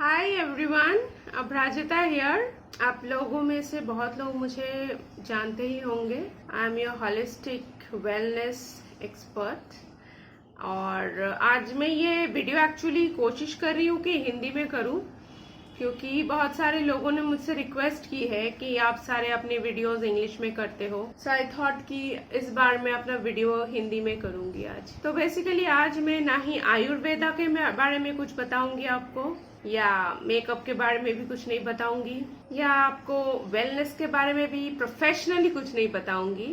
Hi everyone, Aparajita here. आप लोगों में से बहुत लोग मुझे जानते ही होंगे। I am your holistic wellness expert. और आज मैं ये वीडियो एक्चुअली कोशिश कर रही हूँ कि हिंदी में करूँ, क्योंकि बहुत सारे लोगों ने मुझसे रिक्वेस्ट की है कि आप सारे अपने वीडियोस इंग्लिश में करते हो। सो आई थॉट कि इस बार मैं अपना वीडियो हिंदी में करूंगी आज। तो बेसिकली आज मैं ना ही आयुर्वेदा के बारे में कुछ बताऊंगी आपको, या मेकअप के बारे में भी कुछ नहीं बताऊंगी, या आपको वेलनेस के बारे में भी प्रोफेशनली कुछ नहीं बताऊंगी।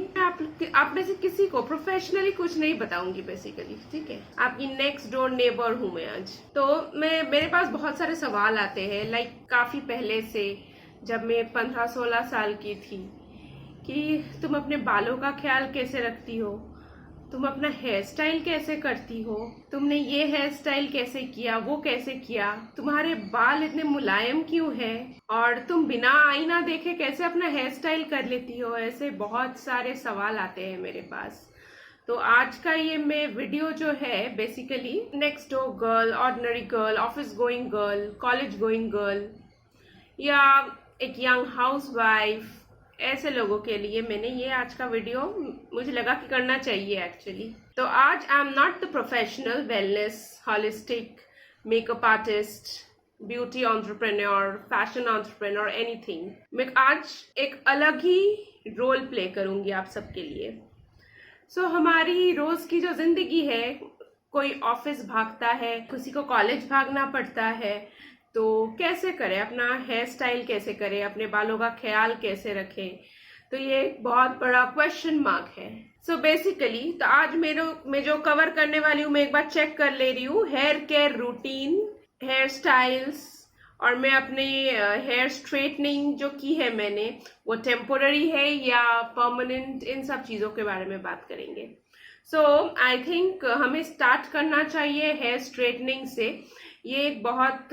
आप में से किसी को प्रोफेशनली कुछ नहीं बताऊंगी बेसिकली, ठीक है। आपकी नेक्स्ट डोर नेबर हूं मैं आज। तो मेरे पास बहुत सारे सवाल आते हैं, लाइक काफी पहले से, जब मैं 15-16 साल की थी, कि तुम अपने बालों का ख्याल कैसे रखती हो, तुम अपना हेयर स्टाइल कैसे करती हो, तुमने ये हेयर स्टाइल कैसे किया, वो कैसे किया, तुम्हारे बाल इतने मुलायम क्यों हैं, और तुम बिना आईना देखे कैसे अपना हेयर स्टाइल कर लेती हो। ऐसे बहुत सारे सवाल आते हैं मेरे पास। तो आज का ये मैं वीडियो जो है basically next door girl, ordinary girl, office going girl, college going girl, या एक यंग हाउसवाइफ, ऐसे लोगों के लिए मैंने ये आज का वीडियो मुझे लगा कि करना चाहिए एक्चुअली। तो आज आई am not the professional wellness, holistic makeup artist, beauty entrepreneur, fashion entrepreneur, anything. मैं आज एक अलग ही रोल प्ले करूंगी आप सबके लिए। सो हमारी रोज की जो जिंदगी है, कोई ऑफिस भागता है, किसी को कॉलेज भागना पड़ता है, तो कैसे करें, अपना हेयर स्टाइल कैसे करें, अपने बालों का ख्याल कैसे रखें, तो ये एक बहुत बड़ा क्वेश्चन मार्क है। सो बेसिकली तो आज मैं जो कवर करने वाली हूँ, मैं एक बार चेक कर ले रही हूँ hair care routine, hair styles, और मैं अपने हेयर स्ट्रेटनिंग जो की है मैंने, वो टेम्पोररी है या परमानेंट, इन सब चीज़ों के बारे में बात करेंगे। सो आई थिंक हमें स्टार्ट करना चाहिए हेयर स्ट्रेटनिंग से। ये एक बहुत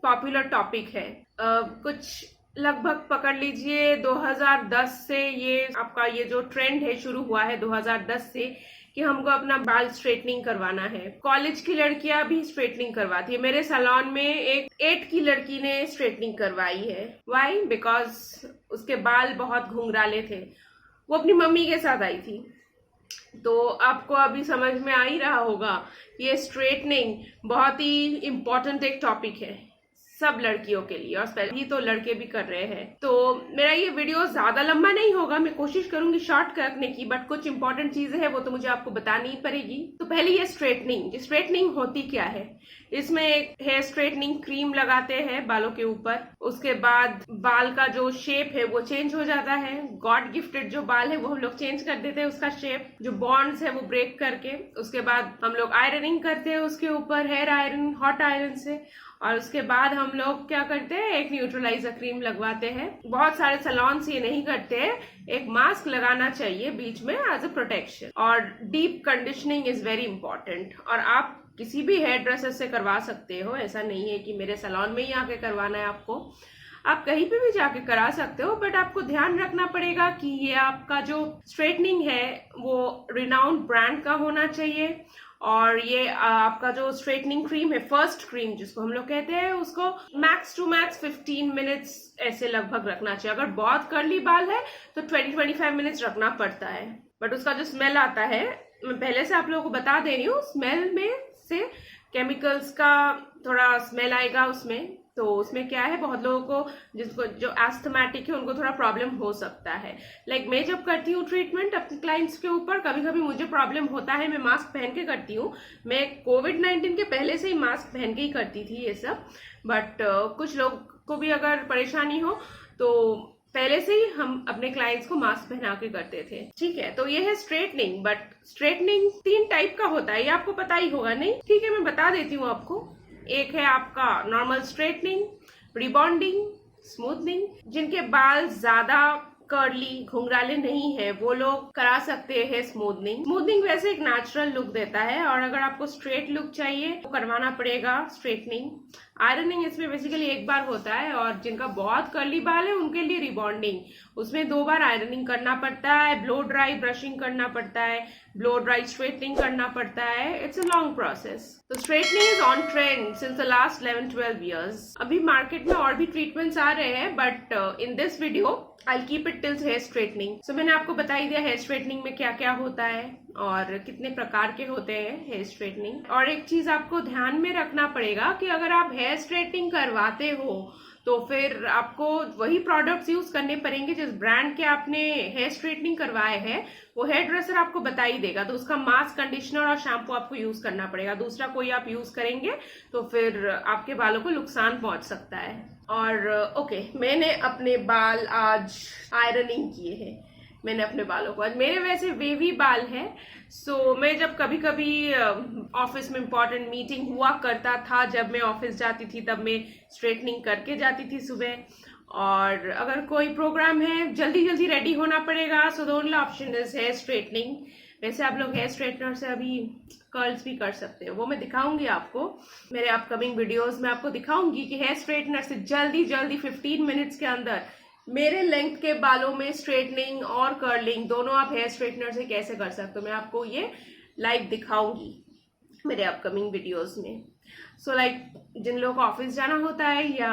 पॉपुलर टॉपिक है। कुछ लगभग पकड़ लीजिए 2010 से ये आपका ये जो ट्रेंड है शुरू हुआ है 2010 से, कि हमको अपना बाल स्ट्रेटनिंग करवाना है। कॉलेज की लड़कियां भी स्ट्रेटनिंग करवाती है। मेरे सैलून में एक 8 की लड़की ने स्ट्रेटनिंग करवाई है। व्हाई? बिकॉज उसके बाल बहुत घुंघराले थे। वो अपनी मम्मी के साथ आई थी। तो आपको अभी समझ में आ ही रहा होगा, ये स्ट्रेटनिंग बहुत ही इम्पोर्टेंट एक टॉपिक है सब लड़कियों के लिए, और स्पेशली तो लड़के भी कर रहे हैं। तो मेरा ये वीडियो ज्यादा लंबा नहीं होगा, मैं कोशिश करूंगी शॉर्ट करने की, बट कुछ इंपॉर्टेंट चीजें हैं वो तो मुझे आपको बतानी ही पड़ेगी। तो पहले ये स्ट्रेटनिंग होती क्या है। इसमें एक हेयर स्ट्रेटनिंग क्रीम लगाते हैं बालों के ऊपर, उसके बाद बाल का जो शेप है वो चेंज हो जाता है। गॉड गिफ्टेड जो बाल है वो हम लोग चेंज कर देते हैं उसका शेप, जो बॉन्ड्स है वो ब्रेक करके। उसके बाद हम लोग आयरनिंग करते हैं उसके ऊपर, हेयर आयरन, हॉट आयरन से, और उसके बाद हम लोग क्या करते हैं, एक न्यूट्रलाइजर क्रीम लगवाते हैं। बहुत सारे सैलून्स ये नहीं करते हैं, एक मास्क लगाना चाहिए बीच में एज अ प्रोटेक्शन। और deep conditioning is very important, और आप किसी भी हेयर ड्रेसर से करवा सकते हो। ऐसा नहीं है कि मेरे सैलून में ही आके करवाना है आपको, आप कहीं पे भी जाके करा सकते हो, बट आपको ध्यान रखना पड़ेगा कि ये आपका जो स्ट्रेटनिंग है वो रिनाउंड ब्रांड का होना चाहिए। और ये आपका जो स्ट्रेटनिंग क्रीम है, फर्स्ट क्रीम जिसको हम लोग कहते हैं, उसको मैक्स टू मैक्स 15 मिनट्स ऐसे लगभग रखना चाहिए। अगर बहुत कर्ली बाल है तो 20-25 मिनट्स रखना पड़ता है। बट उसका जो स्मेल आता है, मैं पहले से आप लोगों को बता दे रही हूँ, स्मेल में से केमिकल्स का थोड़ा स्मेल आएगा उसमें। तो उसमें क्या है, बहुत लोगों को जिसको जो एस्थमेटिक है उनको थोड़ा प्रॉब्लम हो सकता है। लाइक मैं जब करती हूँ ट्रीटमेंट अपने क्लाइंट्स के ऊपर, कभी कभी मुझे प्रॉब्लम होता है, मैं मास्क पहन के करती हूँ। मैं कोविड-19 के पहले से ही मास्क पहन के ही करती थी ये सब, बट कुछ लोग को भी अगर परेशानी हो तो पहले से ही हम अपने क्लाइंट्स को मास्क पहना के करते थे, ठीक है। तो ये है स्ट्रेटनिंग, बट स्ट्रेटनिंग 3 टाइप का होता है, ये आपको पता ही होगा नहीं, ठीक है, मैं बता देती हूँ आपको। एक है आपका नॉर्मल स्ट्रेटनिंग, रिबॉन्डिंग, स्मूथनिंग। जिनके बाल ज्यादा कर्ली, घुंघराले नहीं है वो लोग करा सकते हैं स्मूथनिंग। स्मूथनिंग वैसे एक नेचुरल लुक देता है, और अगर आपको स्ट्रेट लुक चाहिए तो करवाना पड़ेगा स्ट्रेटनिंग। आयरनिंग इसमें बेसिकली एक बार होता है, और जिनका बहुत कर्ली बाल है उनके लिए रिबॉन्डिंग, उसमें 2 बार आयरनिंग करना पड़ता है, ब्लो ड्राई ब्रशिंग करना पड़ता है, ब्लो ड्राई स्ट्रेटनिंग करना पड़ता है, इट्स अ लॉन्ग प्रोसेस। तो straightening is on trend since the last 11-12 years. अभी मार्केट में और भी ट्रीटमेंट्स आ रहे हैं, but in this video I keep it till hair straightening. So मैंने आपको बता ही दिया हेयर स्ट्रेटनिंग में क्या क्या होता है और कितने प्रकार के होते हैं हेयर स्ट्रेटनिंग। और एक चीज आपको ध्यान में रखना पड़ेगा कि अगर आप हेयर स्ट्रेटनिंग करवाते हो तो फिर आपको वही प्रोडक्ट्स यूज करने पड़ेंगे जिस ब्रांड के आपने हेयर स्ट्रेटनिंग करवाए हैं, वो हेयर ड्रेसर आपको बता ही देगा। तो उसका मास्क, कंडीशनर और शैम्पू आपको यूज करना पड़ेगा। दूसरा कोई आप यूज करेंगे तो फिर आपके बालों को नुकसान पहुंच सकता है। और ओके, मैंने अपने बाल आज आयरनिंग किए हैं। मैंने अपने बालों को आज, मेरे वैसे वेवी बाल है, सो मैं जब कभी कभी ऑफिस में इम्पोर्टेंट मीटिंग हुआ करता था, जब मैं ऑफिस जाती थी तब मैं स्ट्रेटनिंग करके जाती थी सुबह। और अगर कोई प्रोग्राम है, जल्दी जल्दी रेडी होना पड़ेगा, so the only option is here straightening. वैसे आप लोग हेयर स्ट्रेटनर से अभी कर्ल्स भी कर सकते हो, वो मैं दिखाऊंगी आपको मेरे अपकमिंग वीडियोस में। आपको दिखाऊंगी कि हेयर स्ट्रेटनर से जल्दी जल्दी 15 मिनट्स के अंदर मेरे लेंथ के बालों में स्ट्रेटनिंग और कर्लिंग दोनों आप हेयर स्ट्रेटनर से कैसे कर सकते हो, मैं आपको ये लाइव दिखाऊंगी मेरे अपकमिंग वीडियोस में। सो जिन लोगों को ऑफिस जाना होता है या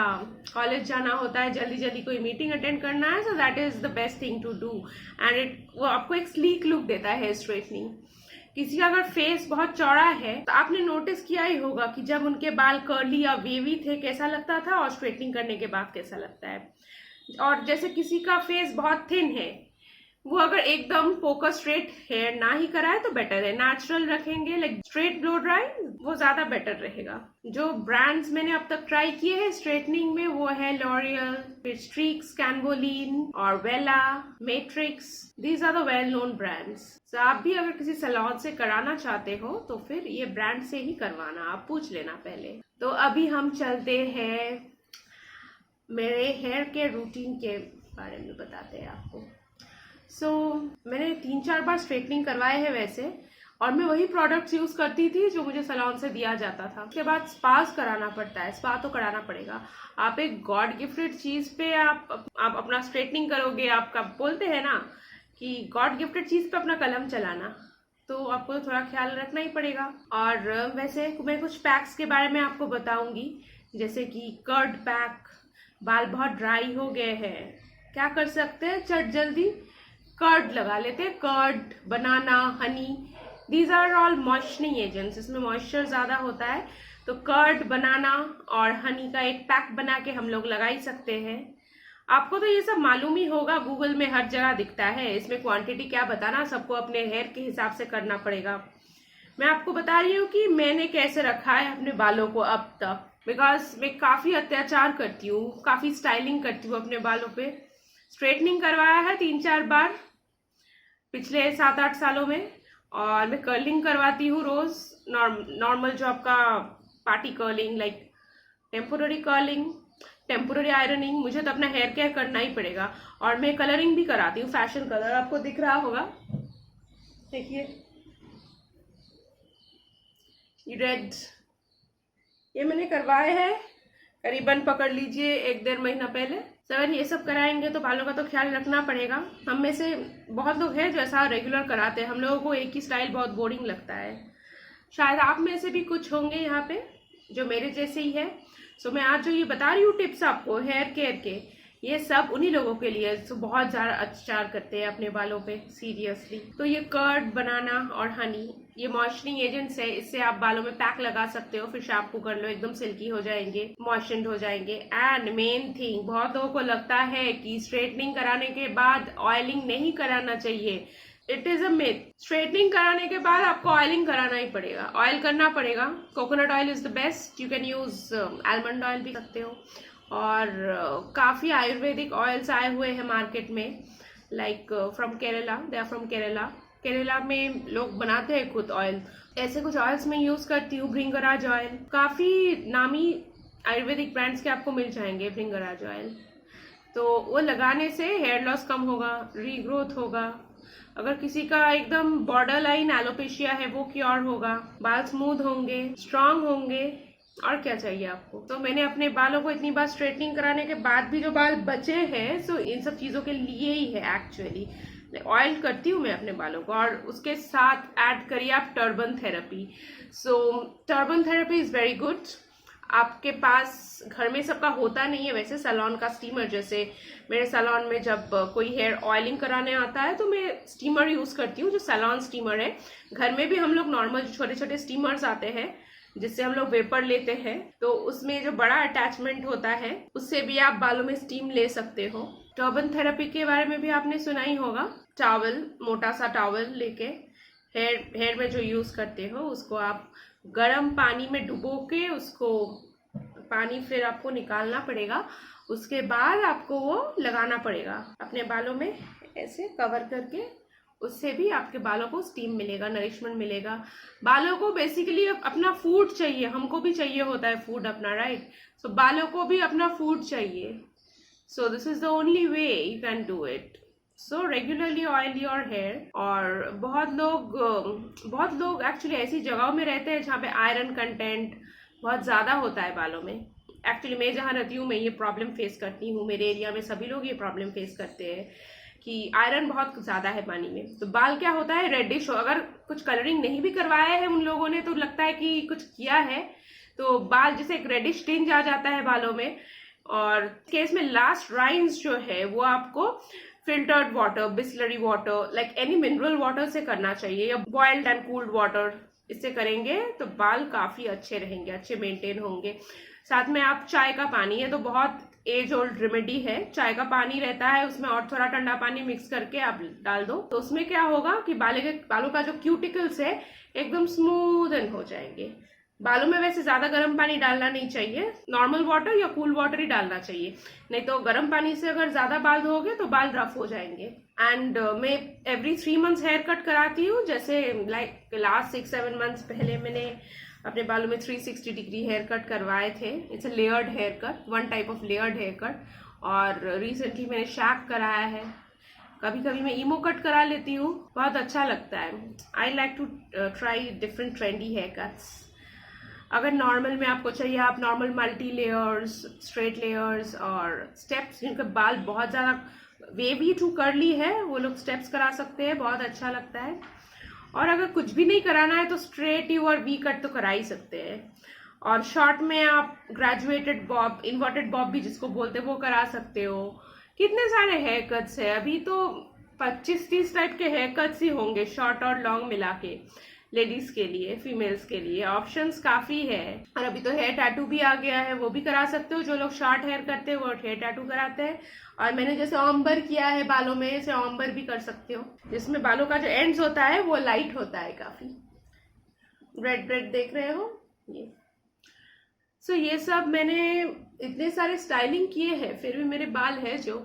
कॉलेज जाना होता है, जल्दी जल्दी कोई मीटिंग अटेंड करना है, so that is the best thing to do. And वो आपको एक स्लीक लुक देता है हेयर स्ट्रेटनिंग। किसी का अगर फेस बहुत चौड़ा है तो आपने नोटिस किया ही होगा कि जब उनके बाल कर्ली या वेवी थे कैसा लगता था और स्ट्रेटनिंग करने के बाद कैसा लगता है। और जैसे किसी का फेस बहुत थिन है, वो अगर एकदम फोकस स्ट्रेट हेयर ना ही कराए तो बेटर है। नेचुरल रखेंगे, लाइक स्ट्रेट ब्लो ड्राई, वो ज्यादा बेटर रहेगा। जो ब्रांड्स मैंने अब तक ट्राई किए हैं स्ट्रेटनिंग में वो है लॉरियल, फिर स्ट्रीक्स, कैनवोलिन और Wella, Matrix. These are the well known brands. तो आप भी अगर किसी सैलून से कराना चाहते हो तो फिर ये ब्रांड से ही करवाना, आप पूछ लेना पहले। तो अभी हम चलते हैं मेरे हेयर के रूटीन के बारे में बताते हैं आपको। मैंने 3-4 बार स्ट्रेटनिंग करवाए हैं वैसे, और मैं वही प्रोडक्ट्स यूज करती थी जो मुझे सैलून से दिया जाता था। उसके बाद स्पास कराना पड़ता है, स्पा तो कराना पड़ेगा। आप एक गॉड गिफ्टेड चीज पे आप अपना स्ट्रेटनिंग करोगे, आपका बोलते हैं ना कि गॉड गिफ्टेड चीज पे अपना कलम चलाना, तो आपको तो थोड़ा ख्याल रखना ही पड़ेगा। और वैसे मैं कुछ पैक्स के बारे में आपको बताऊंगी, जैसे कि कर्ड पैक। बाल बहुत ड्राई हो गए हैं, क्या कर सकते हैं, चट जल्दी कर्ड लगा लेते हैं। Curd, banana, honey, these are all moisturising agents, इसमें मॉइस्चर ज्यादा होता है। तो कर्ड, बनाना और हनी का एक पैक बना के हम लोग लगा ही सकते हैं। आपको तो ये सब मालूम ही होगा, गूगल में हर जगह दिखता है। इसमें क्वांटिटी क्या बताना, सबको अपने हेयर के हिसाब से करना पड़ेगा। मैं आपको बता रही हूँ कि मैंने कैसे रखा है अपने बालों को अब तक, बिकॉज मैं काफी अत्याचार करती हूँ, काफी स्टाइलिंग करती हूँ अपने बालों पे। स्ट्रेटनिंग करवाया है 3-4 बार पिछले 7-8 सालों में, और मैं कर्लिंग करवाती हूँ रोज। नॉर्मल जो आपका party curling, like temporary curling, temporary ironing, मुझे तो अपना हेयर केयर करना ही पड़ेगा। और मैं कलरिंग भी कराती हूँ, फैशन कलर आपको दिख रहा होगा, देखिए रेड, ये मैंने करवाए हैं करीबन, पकड़ लीजिए 1-1.5 महीना पहले। अगर ये सब कराएंगे तो बालों का तो ख्याल रखना पड़ेगा। हम में से बहुत लोग हैं जो ऐसा रेगुलर कराते हैं, हम लोगों को एक ही स्टाइल बहुत बोरिंग लगता है। शायद आप में से भी कुछ होंगे यहाँ पे जो मेरे जैसे ही है। मैं आज जो ये बता रही हूँ टिप्स आपको हेयर केयर के, ये सब उन्हीं लोगों के लिए जो बहुत ज्यादा अत्याचार करते हैं अपने बालों पे, सीरियसली। तो ये कर्ड, बनाना और हनी, ये मॉइस्चरिंग एजेंट्स है, इससे आप बालों में पैक लगा सकते हो, फिर शैम्पू कर लो, एकदम सिल्की हो जाएंगे, मॉइस्चर्ड हो जाएंगे। एंड मेन थिंग, बहुत लोगों को लगता है कि स्ट्रेटनिंग कराने के बाद ऑयलिंग नहीं कराना चाहिए। It is a myth. Straightening कराने के बाद आपको ऑयलिंग कराना ही पड़ेगा, ऑयल करना पड़ेगा। Coconut oil is the best, you can use almond oil भी सकते हो। और काफी आयुर्वेदिक ऑयल्स आए हुए हैं मार्केट में, like from Kerala, they are from Kerala. Kerala में लोग बनाते हैं खुद ऑयल। ऐसे कुछ ऑयल्स मैं यूज करती हूँ, भृंगराज ऑयल, काफी नामी आयुर्वेदिक ब्रांड्स के आपको मिल जाएंगे भृंगराज ऑयल। तो वो लगाने से हेयर लॉस कम होगा, रीग्रोथ होगा। अगर किसी का एकदम बॉर्डर लाइन एलोपेशिया है वो क्योर होगा, बाल स्मूथ होंगे, स्ट्रांग होंगे, और क्या चाहिए आपको। तो मैंने अपने बालों को इतनी बार स्ट्रेटनिंग कराने के बाद भी जो बाल बचे हैं, सो इन सब चीजों के लिए ही है एक्चुअली। ऑयल करती हूँ मैं अपने बालों को। और उसके साथ ऐड करिए आप turban therapy. So turban therapy is very good. आपके पास घर में सबका होता नहीं है वैसे सैलून का स्टीमर, जैसे मेरे सैलून में जब कोई हेयर ऑयलिंग कराने आता है तो मैं स्टीमर यूज़ करती हूँ, जो सैलून स्टीमर है। घर में भी हम लोग नॉर्मल छोटे छोटे स्टीमर्स आते हैं जिससे हम लोग वेपर लेते हैं, तो उसमें जो बड़ा अटैचमेंट होता है उससे भी आप बालों में स्टीम ले सकते हो। टर्बन थेरेपी के बारे में भी आपने सुना ही होगा। टॉवल, मोटा सा टॉवल लेके हेयर में जो यूज़ करते हो उसको आप गर्म पानी में डुबो के उसको पानी फिर आपको निकालना पड़ेगा। उसके बाद आपको वो लगाना पड़ेगा अपने बालों में ऐसे कवर करके। उससे भी आपके बालों को स्टीम मिलेगा, नरिशमेंट मिलेगा। बालों को बेसिकली अपना फूड चाहिए, हमको भी चाहिए होता है फूड अपना, राइट? सो बालों को भी अपना फूड चाहिए। So this is the only way you can do it. So regularly oil your hair. और बहुत लोग एक्चुअली ऐसी जगहों में रहते हैं जहाँ पे आयरन कंटेंट बहुत ज़्यादा होता है बालों में। एक्चुअली मैं जहाँ रहती हूँ मैं ये प्रॉब्लम फेस करती हूँ, मेरे एरिया में सभी लोग ये प्रॉब्लम फेस करते हैं कि आयरन बहुत ज़्यादा है पानी में। तो बाल क्या होता है, रेडिश हो। अगर कुछ कलरिंग नहीं भी करवाया है उन लोगों ने तो लगता है कि कुछ किया है, तो बाल जैसे एक रेडिश टिंज आ जाता है बालों में। और केस में लास्ट राइंस जो है वो आपको filtered water, Bisleri water, like any mineral water से करना चाहिए, या बॉइल्ड एंड कूल्ड वाटर, इससे करेंगे तो बाल काफी अच्छे रहेंगे, अच्छे मेंटेन होंगे। साथ में आप चाय का पानी है तो बहुत एज ओल्ड रेमेडी है, चाय का पानी रहता है उसमें और थोड़ा ठंडा पानी मिक्स करके आप डाल दो, तो उसमें क्या होगा कि बालों का जो क्यूटिकल्स है एकदम स्मूथन हो जाएंगे। बालों में वैसे ज्यादा गर्म पानी डालना नहीं चाहिए, नॉर्मल वाटर या कूल वाटर ही डालना चाहिए, नहीं तो गर्म पानी से अगर ज्यादा बाल धोगे तो बाल रफ हो जाएंगे। एंड मैं एवरी 3 मंथ्स हेयर कट कराती हूँ। जैसे लाइक लास्ट 6-7 मंथ्स पहले मैंने अपने बालों में 360 डिग्री हेयर कट करवाए थे। It's a layered hair cut, one type of layered hair cut. और रिसेंटली मैंने शैक कराया है। कभी कभी मैं ईमो कट करा लेती हूँ, बहुत अच्छा लगता है। I like to try different trendy hair cuts. अगर नॉर्मल में आपको चाहिए, आप normal multi layers, straight layers और स्टेप्स, जिनके बाल बहुत ज़्यादा वेवी टू कर्ली है वो लोग स्टेप्स करा सकते हैं, बहुत अच्छा लगता है। और अगर कुछ भी नहीं कराना है तो स्ट्रेट यू और वी कट तो करा ही सकते हैं। और शॉर्ट में आप ग्रेजुएटेड बॉब, इन्वर्टेड बॉब भी जिसको बोलते हैं वो करा सकते हो। कितने सारे हेयर कट्स है, अभी तो 25-30 टाइप के हेयर कट्स ही होंगे शॉर्ट और लॉन्ग मिला के। लेडीज के लिए, फीमेल्स के लिए ऑप्शंस काफी है। और अभी तो हेयर टैटू भी आ गया है, वो भी करा सकते हो। जो लोग शॉर्ट हेयर करते हैं वो हेयर टैटू कराते हैं। और मैंने जैसे ऑम्बर किया है बालों में, ऐसे ऑम्बर भी कर सकते हो, जिसमें बालों का जो एंड्स होता है वो लाइट होता है काफी। रेड रेड देख रहे हो ये। सो ये सब मैंने इतने सारे स्टाइलिंग किए हैं, फिर भी मेरे बाल है जो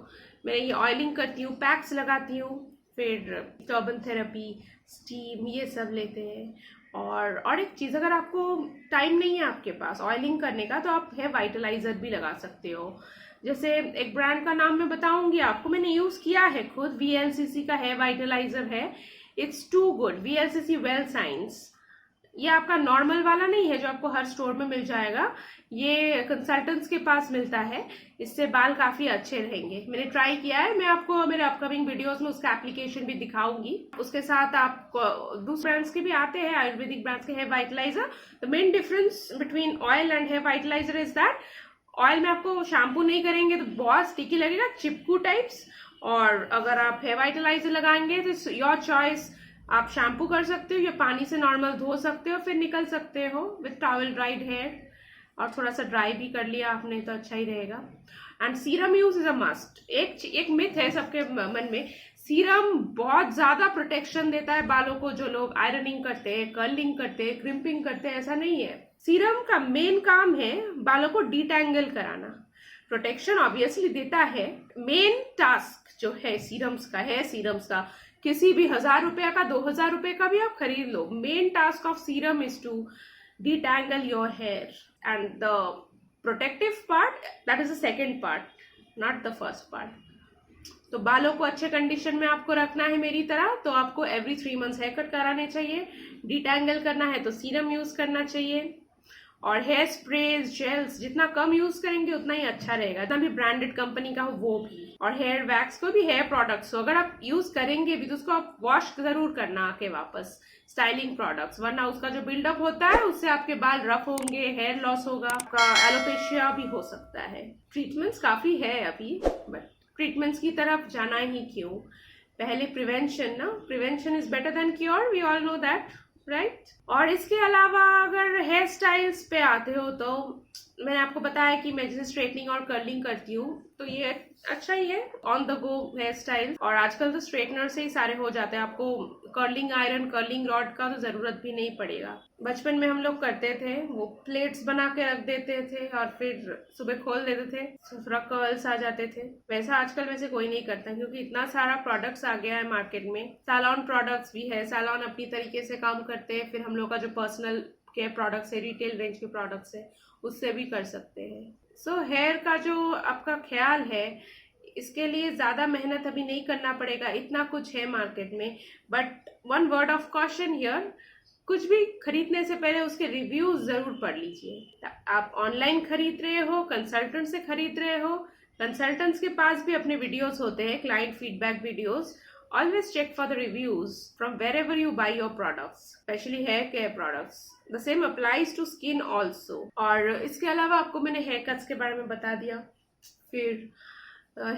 मैं ये ऑयलिंग करती हूँ, पैक्स लगाती हूँ, फिर टर्बन थेरेपी, स्टीम, ये सब लेते हैं। और एक चीज़, अगर आपको टाइम नहीं है आपके पास ऑयलिंग करने का तो आप हेयर वाइटलाइजर भी लगा सकते हो। जैसे एक ब्रांड का नाम मैं बताऊंगी आपको, मैंने यूज़ किया है खुद, VLCC का हेयर वाइटलाइजर है। It's too good, VLCC well science. ये आपका नॉर्मल वाला नहीं है जो आपको हर स्टोर में मिल जाएगा, ये कंसल्टेंट्स के पास मिलता है। इससे बाल काफी अच्छे रहेंगे, मैंने ट्राई किया है। मैं आपको मेरे अपकमिंग वीडियोस में उसका एप्लीकेशन भी दिखाऊंगी। उसके साथ आप दूसरे ब्रांड्स के भी आते हैं, आयुर्वेदिक ब्रांड्स के hair vitaliser. The main difference between oil and hair vitaliser is that oil में आपको शैम्पू नहीं करेंगे तो बहुत स्टिकी लगेगा, चिपकू टाइप्स। और अगर आप हेयर वाइटलाइजर लगाएंगे तो योर चॉइस, आप शैम्पू कर सकते हो या पानी से नॉर्मल धो सकते हो, फिर निकल सकते हो विथ टॉवल ड्राइड हेयर। और थोड़ा सा ड्राई भी कर लिया आपने तो अच्छा ही रहेगा। And serum use is a must. एक मिथ है सबके मन में, सीरम बहुत ज्यादा प्रोटेक्शन देता है बालों को। जो लोग आयरनिंग करते हैं, कर्लिंग करते हैं, क्रिम्पिंग करते हैं, ऐसा नहीं है। सीरम का मेन काम है बालों को डिटैंगल कराना। प्रोटेक्शन ऑब्वियसली देता है, मेन टास्क जो है सीरम्स का है, सीरम्स का किसी भी 1000 रुपए का, 2000 रुपए का भी आप खरीद लो, main task of serum is to detangle your hair, and the protective part, that is the second part, not the first part. तो बालों को अच्छे कंडीशन में आपको रखना है मेरी तरह, तो आपको एवरी 3 मंथ्स हेयर कट कराने चाहिए। डिटैंगल करना है तो सीरम यूज करना चाहिए। और हेयर स्प्रेज जेल्स जितना कम यूज करेंगे उतना ही अच्छा रहेगा, इतना भी ब्रांडेड कंपनी का हो वो भी। और हेयर वैक्स को भी हेयर प्रोडक्ट्स हो, अगर आप यूज करेंगे भी तो उसको आप वॉश जरूर करना आके वापस, स्टाइलिंग प्रोडक्ट्स, वरना उसका जो बिल्डअप होता है उससे आपके बाल रफ होंगे, हेयर लॉस होगा, आपका एलोपेशिया भी हो सकता है। ट्रीटमेंट्स काफी है अभी, बट ट्रीटमेंट्स की तरफ जाना ही क्यों, पहले प्रिवेंशन ना, prevention is better than cure, we all know that, right. और इसके अलावा अगर हेयर स्टाइल्स पे आते हो तो मैंने आपको बताया कि मैं जैसे स्ट्रेटनिंग और कर्लिंग करती हूँ, तो ये अच्छा ही है, on the go here style. और आजकल तो स्ट्रेटनर से ही सारे हो जाते हैं, आपको कर्लिंग आयरन, कर्लिंग रॉड का तो जरूरत भी नहीं पड़ेगा। बचपन में हम लोग करते थे, वो प्लेट्स बना के रख देते थे और फिर सुबह खोल देते थे, पूरा कर्ल्स आ जाते थे। वैसा आजकल वैसे कोई नहीं करता, क्योंकि इतना सारा प्रोडक्ट्स आ गया है मार्केट में। सैलून प्रोडक्ट्स भी है, सैलून अपनी तरीके से काम करते हैं, फिर हम लोग का जो पर्सनल केयर प्रोडक्ट्स है, रिटेल रेंज के प्रोडक्ट्स है, उससे भी कर सकते हैं। सो हेयर का जो आपका ख्याल है, इसके लिए ज्यादा मेहनत अभी नहीं करना पड़ेगा, इतना कुछ है मार्केट में। But one word of caution here, कुछ भी खरीदने से पहले उसके रिव्यूज जरूर पढ़ लीजिए। आप ऑनलाइन खरीद रहे हो, कंसल्टेंट से खरीद रहे हो, कंसल्टेंट्स के पास भी अपने वीडियोस होते हैं, client feedback videos. Always check for the reviews from wherever you buy your products, especially hair care products. The same applies to skin also. और इसके अलावा आपको मैंने हेयर कट्स के बारे में बता दिया, फिर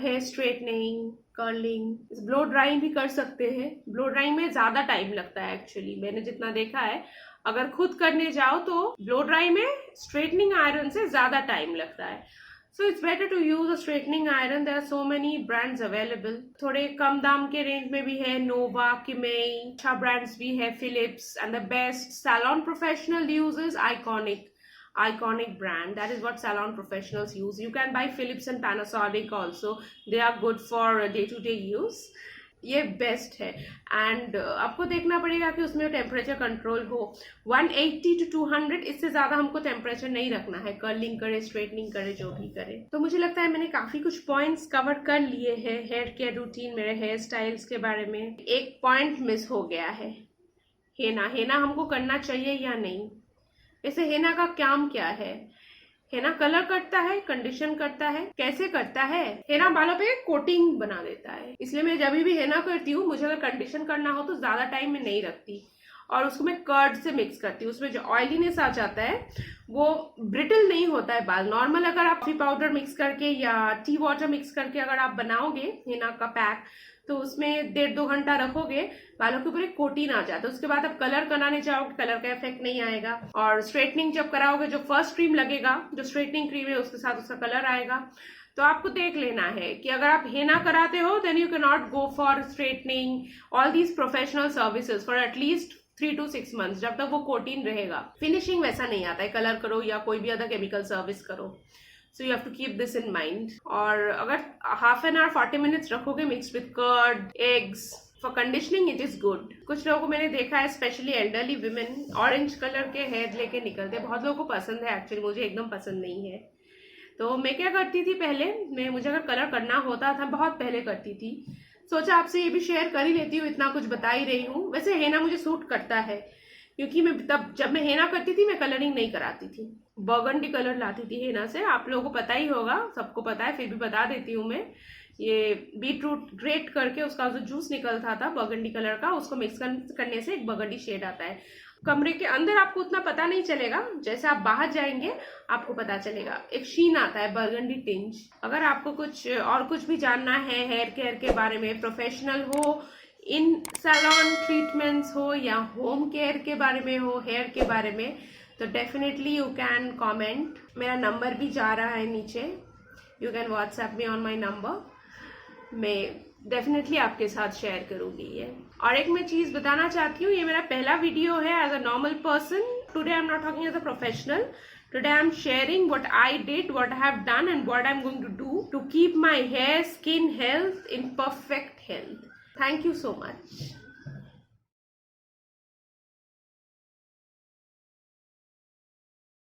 hair straightening, curling, blow drying भी कर सकते हैं। ब्लो ड्राइंग में ज्यादा टाइम लगता है एक्चुअली, मैंने जितना देखा है, अगर खुद करने जाओ तो ब्लो ड्राई में स्ट्रेटनिंग आयरन से ज्यादा टाइम लगता है। So it's better to use a straightening iron. There are so many brands available. थोड़े कम दाम के रेंज में भी है, नोवा, किमेई, अच्छा ब्रांड्स भी है, Philips, and the best salon professional uses iconic brand. That is what salon professionals use. You can buy Philips and Panasonic also. They are good for day-to-day use. ये बेस्ट है। And आपको देखना पड़ेगा कि उसमें temperature control हो, 180 to 200, इससे ज्यादा हमको टेम्परेचर नहीं रखना है, कर्लिंग करे, स्ट्रेटनिंग करे, जो भी करे। तो मुझे लगता है मैंने काफी कुछ पॉइंट्स कवर कर लिए हैं हेयर केयर रूटीन, मेरे हेयर स्टाइल्स के बारे में। एक पॉइंट मिस हो गया है, हेना हमको करना चाहिए या नहीं। वैसे हेना का काम क्या है? हेना कलर करता है, कंडीशन करता है, कैसे करता है? हेना बालों पे कोटिंग बना देता है, इसलिए मैं जब भी हेना करती हूँ, मुझे अगर कंडीशन करना हो तो ज्यादा टाइम में नहीं रखती और उसको मैं कर्ड से मिक्स करती हूँ। उसमें जो ऑयलीनेस आ जाता है वो ब्रिटल नहीं होता है बाल। नॉर्मल अगर आप टी पाउडर मिक्स करके या टी वाटर मिक्स करके अगर आप बनाओगे हेना का पैक, तो उसमें 1.5-2 घंटा रखोगे, बालों के ऊपर एक कोटिन आ जाता है। उसके बाद आप कलर कराने जाओगे, कलर का इफेक्ट नहीं आएगा। और स्ट्रेटनिंग जब कराओगे, जो फर्स्ट क्रीम लगेगा, जो स्ट्रेटनिंग क्रीम है, उसके साथ उसका कलर आएगा। तो आपको देख लेना है कि अगर आप हेना कराते हो, then you can not go for straightening, all these professional services for at least 3 to 6 months, जब तक वो कोटिन रहेगा। फिनिशिंग वैसा नहीं आता है, कलर करो या कोई भी अदर केमिकल सर्विस करो। So you have to keep this in mind. और अगर half an hour 40 minutes रखोगे mixed with curd, eggs, for conditioning it is good. कुछ लोगों को मैंने देखा है, specially elderly women, orange colour के हेयर लेके निकलते, बहुत लोगों को पसंद है एक्चुअली, मुझे एकदम पसंद नहीं है। तो मैं क्या करती थी पहले, मुझे अगर कलर करना होता था, बहुत पहले करती थी, सोचा आपसे ये भी शेयर कर ही लेती हूँ, इतना कुछ बता ही रही हूँ। वैसे हेना मुझे सूट करता है, क्योंकि मैं तब जब मैं हेना करती थी मैं कलरिंग नहीं कराती थी, बर्गंडी कलर लाती थी हेना से। आप लोगों को पता ही होगा, सबको पता है, फिर भी बता देती हूँ मैं। ये बीटरूट ग्रेट करके उसका जो जूस निकलता था बर्गंडी कलर का, उसको मिक्स करने से एक बर्गंडी शेड आता है। कमरे के अंदर आपको उतना पता नहीं चलेगा, जैसे आप बाहर जाएंगे आपको पता चलेगा, एक शीन आता है, बर्गंडी टिंज। अगर आपको कुछ भी जानना है हेयर केयर के बारे में, प्रोफेशनल हो, इन सैलून ट्रीटमेंट्स हो या होम केयर के बारे में हो, हेयर के बारे में, तो डेफिनेटली यू कैन कमेंट। मेरा नंबर भी जा रहा है नीचे, you can WhatsApp me on my number, मैं डेफिनेटली आपके साथ शेयर करूंगी ये। और एक मैं चीज बताना चाहती हूँ, ये मेरा पहला वीडियो है as a normal person. Today I am not talking as a professional, today I am sharing what I did, what I have done and what I am going to do to keep my hair, skin health in perfect health. Thank you so much.